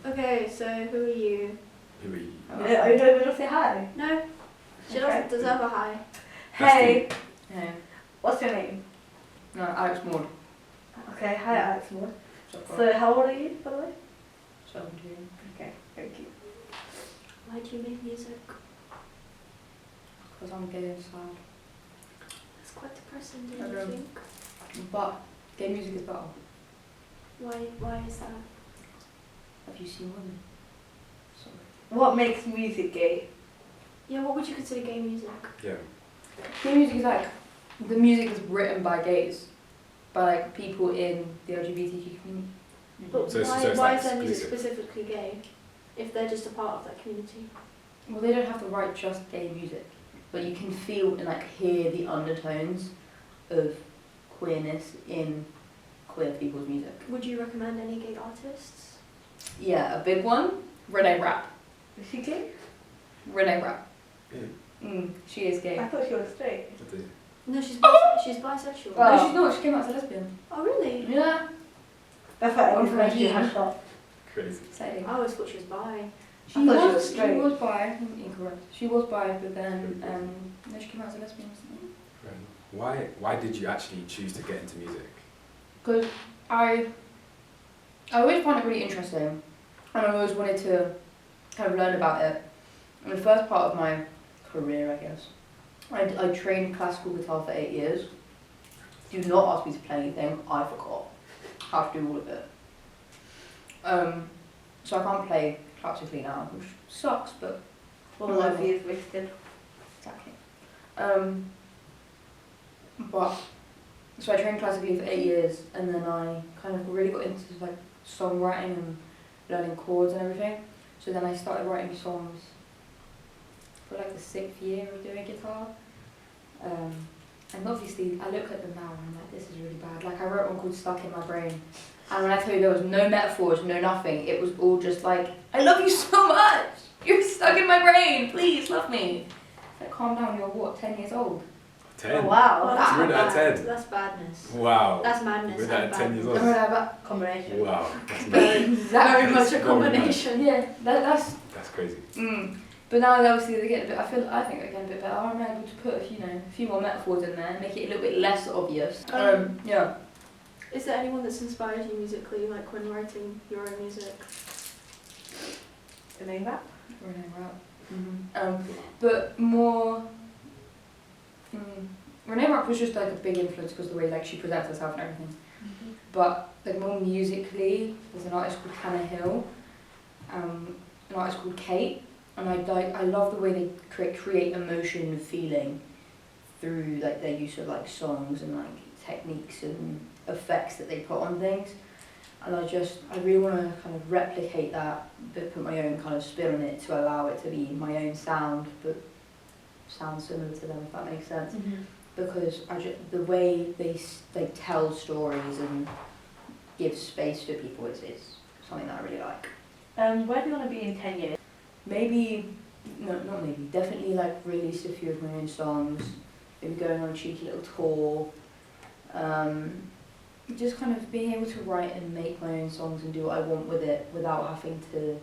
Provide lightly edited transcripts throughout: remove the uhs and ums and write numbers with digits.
Okay, so who are you? Who are you? Are you not even gonna say hi? No, she Okay. doesn't deserve a hi. Hey, Hey. what's your name? No, Alex Maud. Okay, hi Alex Moore. So So how old are you, by the way? 17. Okay, thank you. Why do you make music? Because I'm gay and sad. It's quite depressing, I don't you know. think? But gay music is better. Why is that? Have you seen women? Sorry. What makes music gay? Yeah, what would you consider gay music? Yeah. Gay music is like the music is written by gays, by like people in the LGBTQ community. But So it's why like is their music exclusive. specifically gay? If they're just a part of that community? Well, they don't have to write just gay music, but you can feel and like hear the undertones of queerness in queer people's music. Would you recommend any gay artists? Yeah, a big one, Renee Rapp. Is she gay? Renee Rapp. Yeah. She is gay. I thought she was straight. I do. No, she's bisexual. No, she's not. She came out as a lesbian. Oh, really? Yeah. That's why Oh, every time she for has me. shot. Crazy. Exciting. I always thought she was bi. She I thought she was, was straight. She was bi. Incorrect. She was bi, but then no, she came out as a lesbian or something. Right. Why did you actually choose to get into music? Because I always found it really interesting, and I always wanted to kind of learn about it. And the first part of my career, I guess, I trained classical guitar for 8 years. Do not ask me to play anything. I forgot. I have to do all of it. So I can't play classically now, which sucks, but All of you is wasted. exactly. But so I trained classically for 8 years, and then I kind of really got into like songwriting and learning chords and everything. So then I started writing songs for like the 6th year of doing guitar. And obviously I look at them now and I'm like, this is really bad. Like I wrote one called Stuck in My Brain. And when I tell you there was no metaphors, no nothing, it was all just like, I love you so much! You're stuck in my brain, please love me. It's like, calm down, you're what, 10 years old? 10. Oh wow, Well, that's You wrote that at bad. 10? That's badness. Wow. That's madness. You wrote that and at 10 years badness. old? I remember that, a combination. Wow. That's Very, mad. very much a Very combination. yeah, that's That's crazy. But now obviously they get a bit. I think they're getting a bit better. I'm able to put a few more metaphors in there, make it a little bit less obvious. Yeah. Is there anyone that's inspired you musically, like when writing your own music? The name that? Renee Rapp. But more. Renee Rapp was just like a big influence because the way like she presents herself and everything. But like more musically, there's an artist called Hannah Hill, an artist called Kate. And I love the way they create emotion and feeling through like their use of like songs and like techniques and effects that they put on things. And I really want to kind of replicate that, but put my own kind of spin on it to allow it to be my own sound, but sound similar to them, if that makes sense. Because the way they tell stories and give space to people is something that I really like. Where do you want to be in 10 years? Definitely like release a few of my own songs, maybe going on a cheeky little tour, just kind of being able to write and make my own songs and do what I want with it without having to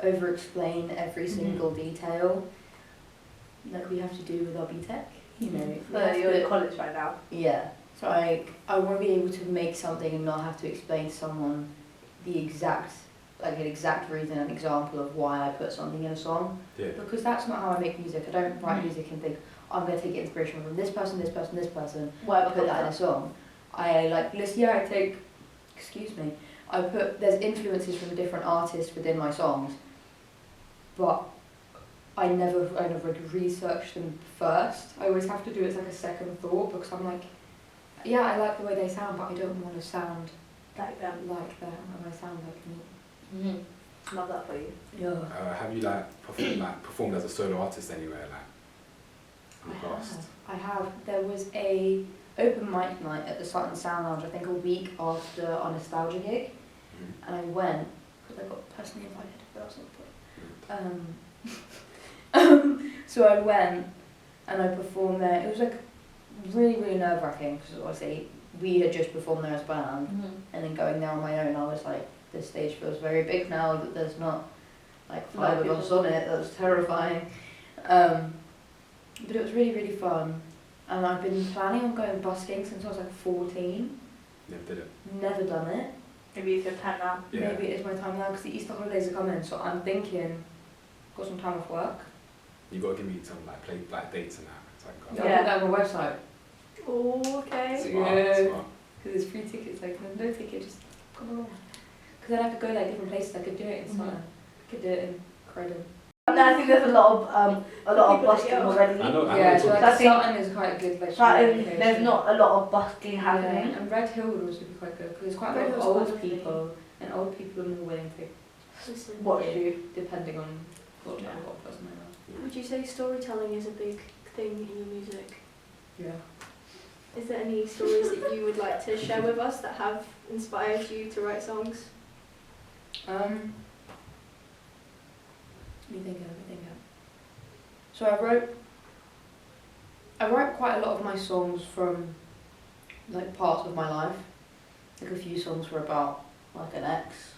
over-explain every single detail like we have to do with our BTEC, you know. So you're in college right now? Yeah, so I want to be able to make something and not have to explain to someone an exact reason, an example of why I put something in a song. Yeah. Because that's not how I make music. I don't write music and think, I'm going to take inspiration from this person, this person, this person, Whatever put that in a song. There's influences from different artists within my songs, but I never research them first. I always have to do it as like a second thought because I'm like, yeah, I like the way they sound, but I don't want to sound Like them. and I sound like me. Love that for you. Yeah. Have you performed as a solo artist anywhere in the past? I have. There was a open mic night at the Sutton Sound Lounge, I think a week after our Nostalgia gig, and I went because I got personally invited, but that's not the point. So I went and I performed there. It was like really, really nerve-wracking because obviously we had just performed there as a band, and then going there on my own, I was like, this stage feels very big now that there's not like A lot of 5 of us people. on it. That's terrifying. But it was really, really fun. And I've been planning on going busking since I was like 14. Never did it. Never done it. Maybe it's your time now. Yeah. Maybe it is my time now because the Easter holidays are coming, so I'm thinking, got some time off work. You got to give me some like dates and that. So I can go. I'll Yeah. put that on my website. Oh, okay. So- Smart, Yeah. smart. Because it's free tickets, like no ticket, just come along. Because then I could go like different places. I could do it in Mhm. summer. I could do it in Croydon. And I think there's a lot of People that busking go. already. I know. Yeah, so it's like I think- Sutton is quite a good like. Sutton, location. there's not a lot of busking happening. Yeah, and Red Hill would also be quite good because there's quite a Red lot of Hill's quite old lovely. people, and old people are more willing to Listen, Watch Yeah. you. depending on what Yeah. what person they would you say storytelling is a big thing in your music? are. Yeah. Is there any stories that you would like to share with us that have inspired you to write songs? Let me think. So I wrote quite a lot of my songs from like parts of my life. Like a few songs were about like an ex.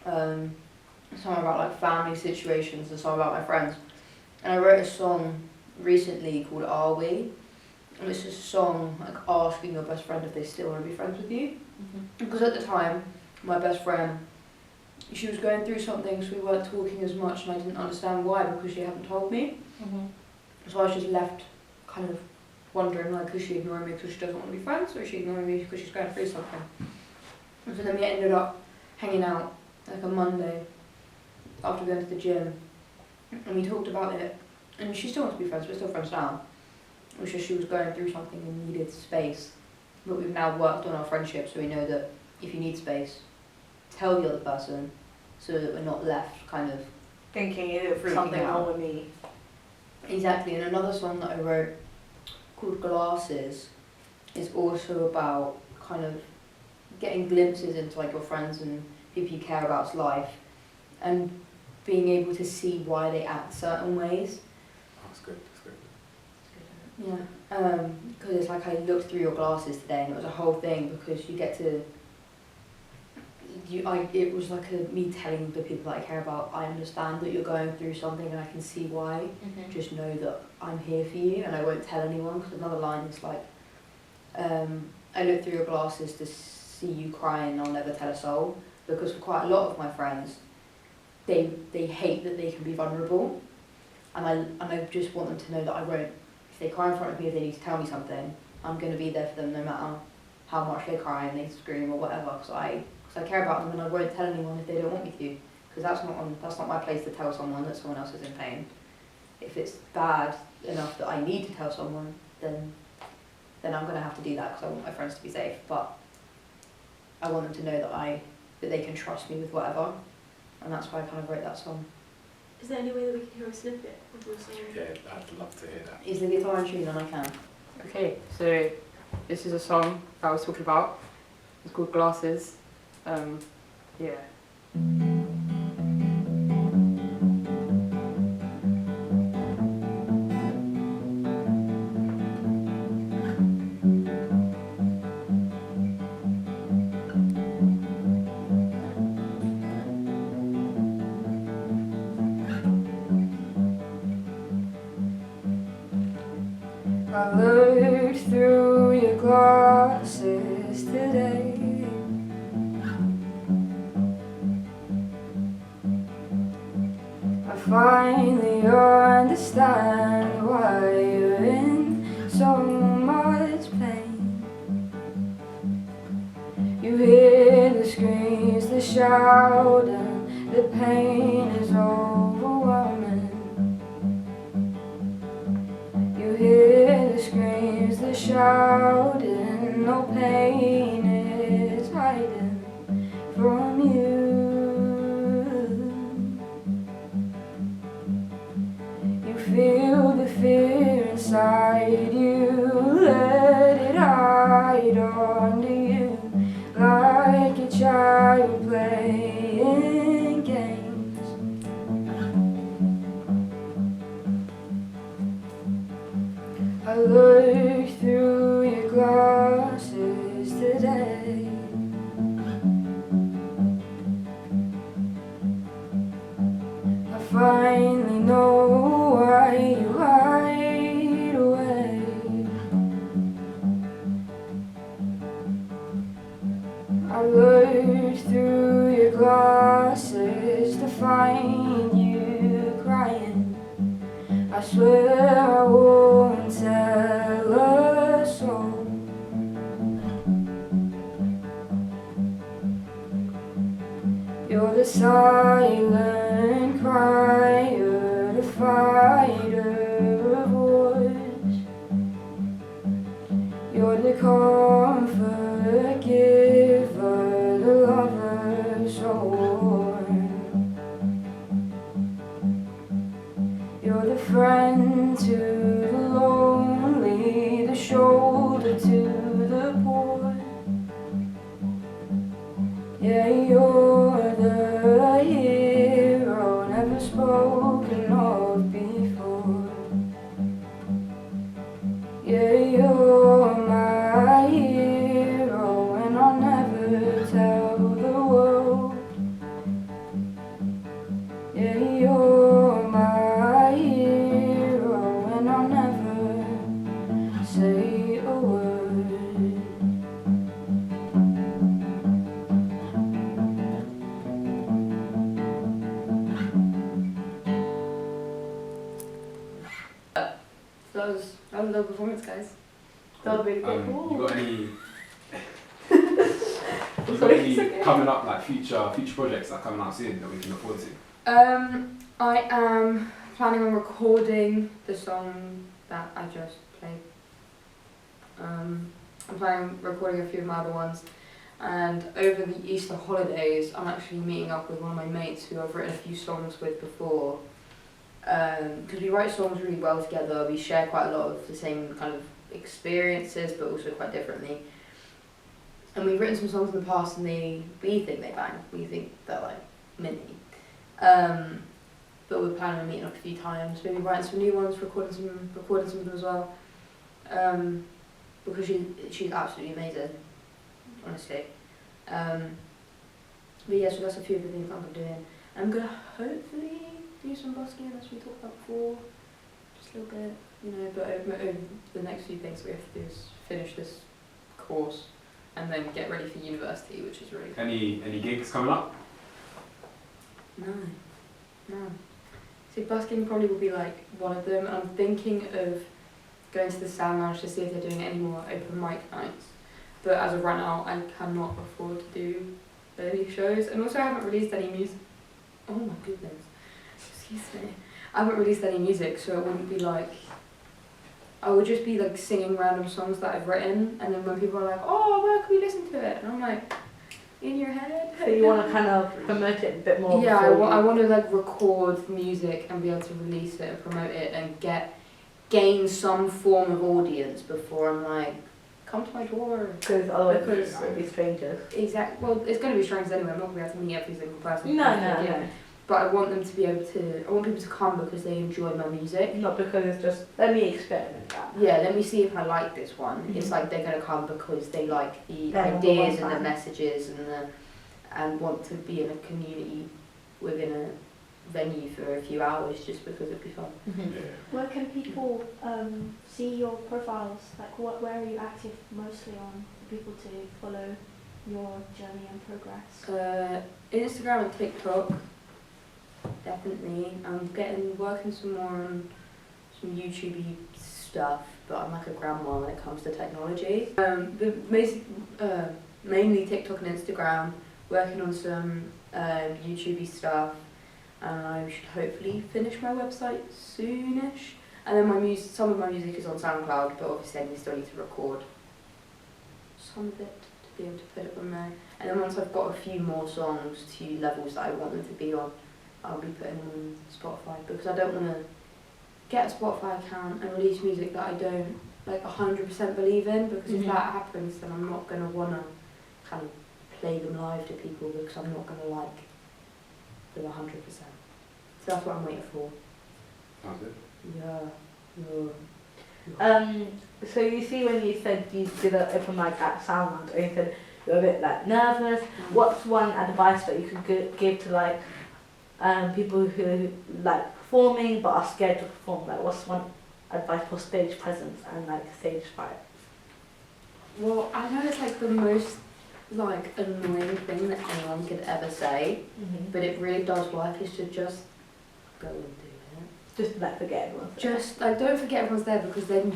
Some about like family situations and some about my friends. And I wrote a song recently called Are We? And it's just a song like asking your best friend if they still want to be friends with you. Because at the time, my best friend, she was going through something, so we weren't talking as much, and I didn't understand why because she hadn't told me. So I was just left kind of wondering, like, is she ignoring me because she doesn't want to be friends, or is she ignoring me because she's going through something? And so then we ended up hanging out like a Monday after going to the gym, and we talked about it. And she still wants to be friends, we're still friends now. It was just she was going through something and needed space. But we've now worked on our friendship, so we know that if you need space, tell the other person so that we're not left kind of Thinking, is it Freaking something out. wrong with me? exactly. And another song that I wrote called Glasses is also about kind of getting glimpses into like your friends and people you care about's life and being able to see why they act certain ways. Oh, that's good. That's good. Yeah, because it's like I looked through your glasses today and it was a whole thing because you get to it was like me telling the people that I care about, I understand that you're going through something and I can see why. Just know that I'm here for you and I won't tell anyone. Because another line is like, I look through your glasses to see you crying, I'll never tell a soul. Because for quite a lot of my friends, they hate that they can be vulnerable, and I just want them to know that I won't. If they cry in front of me, if they need to tell me something, I'm going to be there for them no matter how much they cry and they scream or whatever. Because I care about them and I won't tell anyone if they don't want me to. Because that's not my place to tell someone that someone else is in pain. If it's bad enough that I need to tell someone, then I'm going to have to do that because I want my friends to be safe. But I want them to know that they can trust me with whatever, and that's why I kind of wrote that song. Is there any way that we can hear a snippet of your song? Yeah, I'd love to hear that. Is the guitar in tune and I can? Okay, so this is a song that I was talking about. It's called Glasses. Yeah. I looked through your glasses today. I finally understand why you're in so much pain. You hear the screams, the shouting, the pain is overwhelming. You hear the screams, the shouting, no pain is hiding from you. You feel the fear inside you, let it hide under you, like a child playing games. I looked through your glasses silent crier, the fighter of wars. You're the comfort giver, the lover so warm. You're the friend to the lonely, the shoulder to the poor. Yeah, you're the hero never spoken of before. Yeah, you're my hero and I'll never tell the world. Yeah, you're my hero and I'll never say a word. That was a performance, guys. That would be good. You got any? You got any coming up, like future projects that are coming out soon that we can look forward to? I am planning on recording the song that I just played. I'm planning on recording a few of my other ones, and over the Easter holidays I'm actually meeting up with one of my mates who I've written a few songs with before. Because we write songs really well together, we share quite a lot of the same kind of experiences but also quite differently. And we've written some songs in the past and we think they bang, we think they're like mini. But we're planning on meeting up a few times, maybe writing some new ones, recording some of them as well. Because she's absolutely amazing, honestly. But yeah, so that's a few of the things I'm doing. I'm gonna hopefully do some busking as we talked about before, just a little bit, you know, but over the next few things we have to do is finish this course and then get ready for university, which is really cool. Any gigs coming up? No. See, busking probably will be like one of them. I'm thinking of going to the Sound Lounge to see if they're doing any more open mic nights, but as of right now I cannot afford to do any shows, and also I haven't released any music. Oh my goodness. Excuse me. I haven't released any music, so it wouldn't be like, I would just be like singing random songs that I've written, and then when people are like, oh, where can we listen to it? And I'm like, in your head. So you want to kind of promote it a bit more? Yeah, I want to like record music and be able to release it and promote it and gain some form of audience before I'm like, come to my door. Because otherwise it'll be strangers. Exactly. Well, it's going to be strangers anyway. I'm not going to be able to meet every single person. No. But I want them to be able to, I want people to come because they enjoy my music. Not because it's just, let me experiment that. Yeah, let me see if I like this one. Mm-hmm. It's like they're going to come because they like the They're ideas and the fan. messages and want to be in a community within a venue for a few hours just because it'd be fun. Mm-hmm. Yeah. Where can people see your profiles? Like, where are you active mostly on for people to follow your journey and progress? Instagram and TikTok, definitely. I'm working some more on some YouTube-y stuff, but I'm like a grandma when it comes to technology. Mainly TikTok and Instagram, working on some YouTube-y stuff. And I should hopefully finish my website soonish. And then some of my music is on SoundCloud, but obviously I still need to record some of it to be able to put it on there. And then once I've got a few more songs to levels that I want them to be on, I'll be putting them on Spotify, because I don't want to get a Spotify account and release music that I don't like 100% believe in, because if that happens then I'm not going to want to kind of play them live to people, because I'm not going to like them 100%. So that's what I'm waiting for. Sounds good. Yeah. So you see when you said you did an open mic at Soundland, and you said you're a bit like nervous, what's one advice that you could give to like people who like performing but are scared to perform? Like what's one advice for stage presence and like stage fright? Well, I know it's like the most like annoying thing that anyone could ever say, but it really does work, is to just go and do it. Just like forget everyone. Just like don't forget everyone's there, because then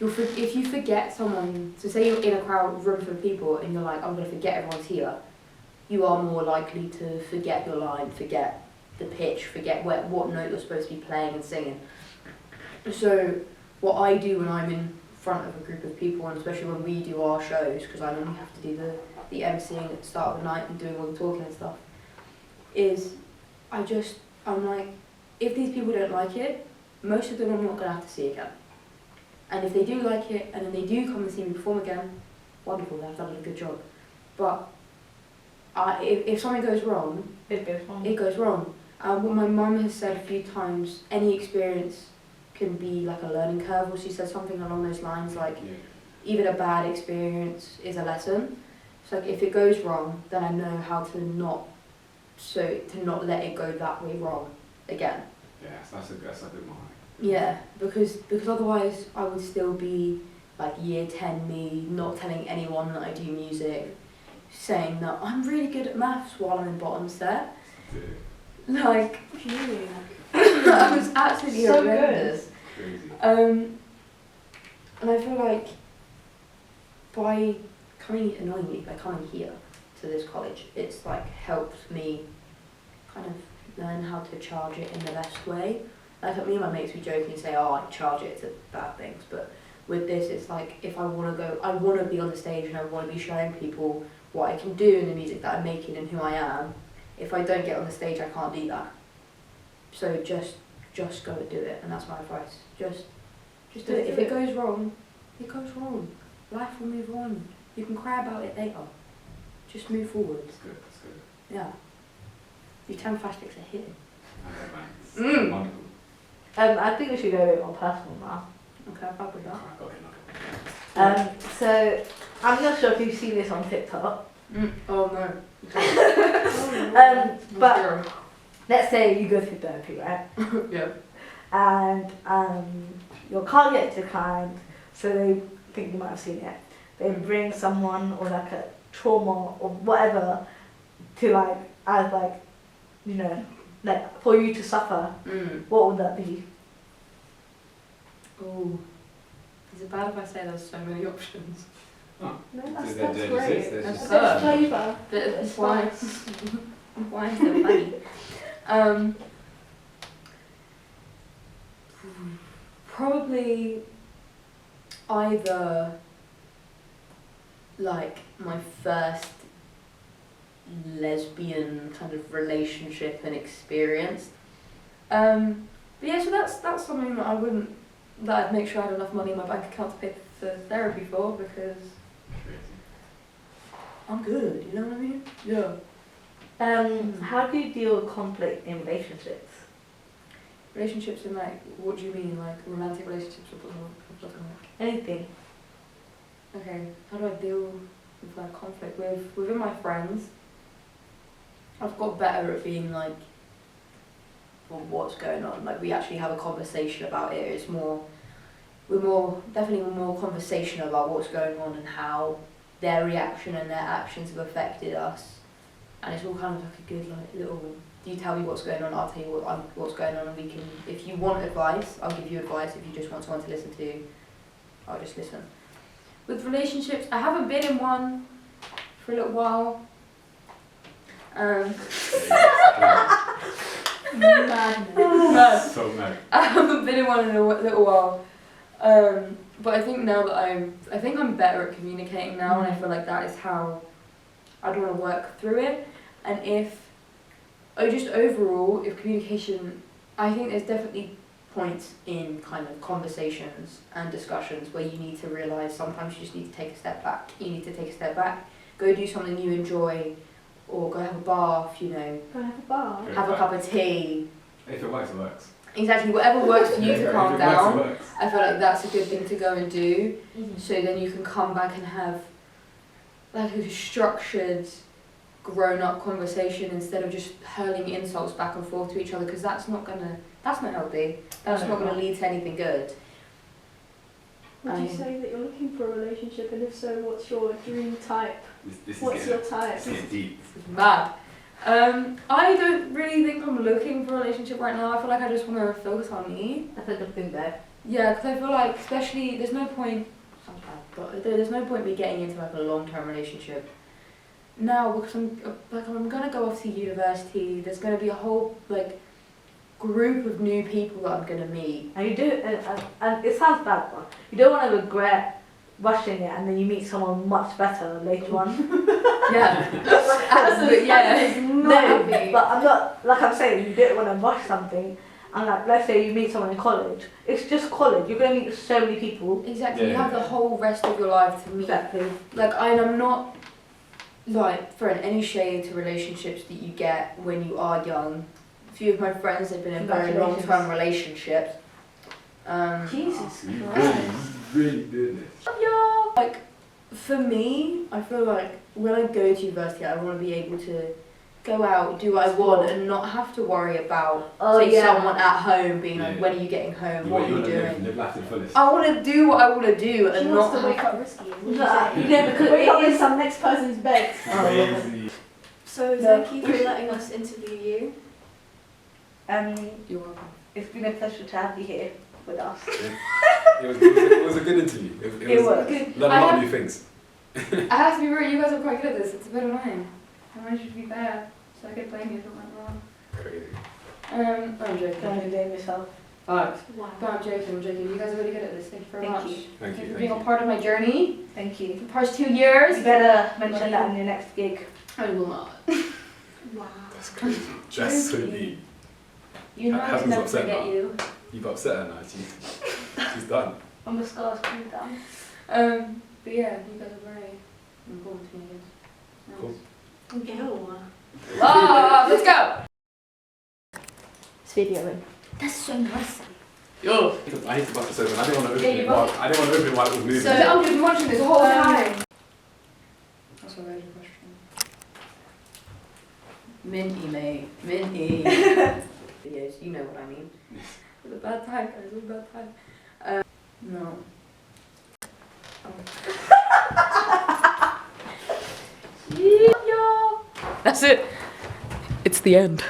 if you forget someone, so say you're in a room full of people and you're like, I'm gonna forget everyone's here, you are more likely to forget your line, forget the pitch, forget what note you're supposed to be playing and singing. So what I do when I'm in front of a group of people, and especially when we do our shows, because I normally have to do the emceeing at the start of the night and doing all the talking and stuff, is I'm like, if these people don't like it, most of them I'm not going to have to see again. And if they do like it, and then they do come and see me perform again, wonderful, they've done a good job. But if something goes wrong, It goes wrong. it goes wrong. What my mum has said a few times, any experience can be like a learning curve, or she said something along those lines, like even a bad experience is a lesson. So like, if it goes wrong, then I know how to not let it go that way wrong again. Yes, that's a good mind. Yeah, because otherwise I would still be like year 10 me, not telling anyone that I do music, saying that I'm really good at maths while I'm in bottom set. Like, Really? I was absolutely So horrendous. Crazy. And I feel like by coming here to this college, it's like helped me kind of learn how to charge it in the best way. Like me and my mates, we jokingly say, oh, I charge it to bad things, but with this, it's like if I want to be on the stage and I want to be showing people what I can do in the music that I'm making and who I am. If I don't get on the stage, I can't do that. So just go and do it, and that's my advice. Just do it. If it goes wrong, it goes wrong. Life will move on. You can cry about it later. Just move forward. That's good, that's good. Yeah. Your 10 fast ticks are hitting. Okay, thanks. Mm. Wonderful. I think we should go a bit more personal now. Okay, I'm happy with that. I got it. So I'm not sure if you've seen this on TikTok. Oh no. But let's say you go through therapy, right? Yeah. And your card gets declined, so they think you might have seen it. They bring someone or like a trauma or whatever to like for you to suffer. What would that be? Oh. Is it bad if I say there's so many options? No, that's There's great. there's A just- bit of flavour. Bit of It's spice. Why is it funny? Probably either like my first lesbian kind of relationship and experience. But yeah, so that's something that I'd make sure I had enough money in my bank account to pay for therapy for, because I'm good, you know what I mean? Yeah. How do you deal with conflict in relationships? Relationships in like, what do you mean, like romantic relationships or something like? Anything? Okay, how do I deal with like conflict within my friends? I've got better at being like, well, what's going on? Like we actually have a conversation about it. It's definitely more conversation about what's going on and how their reaction and their actions have affected us. And it's all kind of like a good like little, you tell me what's going on, I'll tell you what's going on, and we can, if you want advice, I'll give you advice. If you just want someone to listen to, I'll just listen. With relationships, I haven't been in one for a little while. Madness. So mad. I haven't been in one in a little while. But I think now that I'm better at communicating now, and I feel like that is how I'd want to work through it. And if communication, I think there's definitely points in kind of conversations and discussions where you need to realise sometimes you just need to take a step back. You need to take a step back, go do something you enjoy, or go have a bath, you know. Go have a bar. Have a cup of tea. If it works, it works. Exactly, whatever works for you to calm If it down. works, it works. I feel like that's a good thing to go and do. So then you can come back and have like a structured, grown-up conversation instead of just hurling insults back and forth to each other, because that's not healthy. That's not gonna lead to anything good. Would you say that you're looking for a relationship, and if so, what's your dream type? This What's is your getting, type? it's getting deep. It's mad. I don't really think I'm looking for a relationship right now. I feel like I just want to focus on me. That's a good thing though. Yeah, because I feel like, especially, there's no point me getting into like a long-term relationship now because I'm gonna go off to university. There's gonna be a whole like group of new people that I'm gonna meet. And you do, and it sounds bad, but you don't want to regret rushing it and then you meet someone much better later on. Yeah. No, but I'm not, like I'm saying, you don't want to rush something. And like, let's say you meet someone in college. It's just college. You're going to meet so many people. Exactly. Yeah. You have the whole rest of your life to meet. Exactly. Like, I'm not like throwing any shade to relationships that you get when you are young. A few of my friends have been in very long-term relationships. Jesus You Christ. really doing this. Yeah. Like, for me, I feel like when I go to university, I want to be able to go out, do what I want, and not have to worry about someone at home being like, Yeah. when are you getting home? What are you wanna doing? Live life to the fullest. I want to do what I want to do She and wants not to wake have up risky. Yeah, because Wake up it in is. some next person's bed. Crazy. So No. thank you for letting us interview you. You're welcome. It's been a pleasure to have you here with us. It was a good interview. It was good. learned a lot of new things. I have to be real, you guys are quite good at this. It's a bit annoying. I wanted you to be bad, so I could blame you if it went wrong. Crazy. I'm joking. Don't want to blame yourself. Thanks. Wow. No, I'm joking. You guys are really good at this. Thank you very Thank much. you. Thank Thank you you. for Thank being a you. part of my journey. Thank you. The past 2 years. You better mention that in your next gig. I will not. Wow. That's crazy. That's so deep. You know I Hasn't can never upset forget now. you. You've upset her now. She's done. And the scars coming down. But yeah, you guys are very important to me. Yes. Cool. Ew. Let's go. It's videoing. That's so nice. Yo! I hate to bust this open. I didn't want to open Yeah, it. you While, I didn't want to open it while it was moving. So I'm just watching this whole time. That's a very good question. Minty, mate. Minty. Videos, you know what I mean. It was a bad time, guys. It was a bad time. No. That's it. It's the end.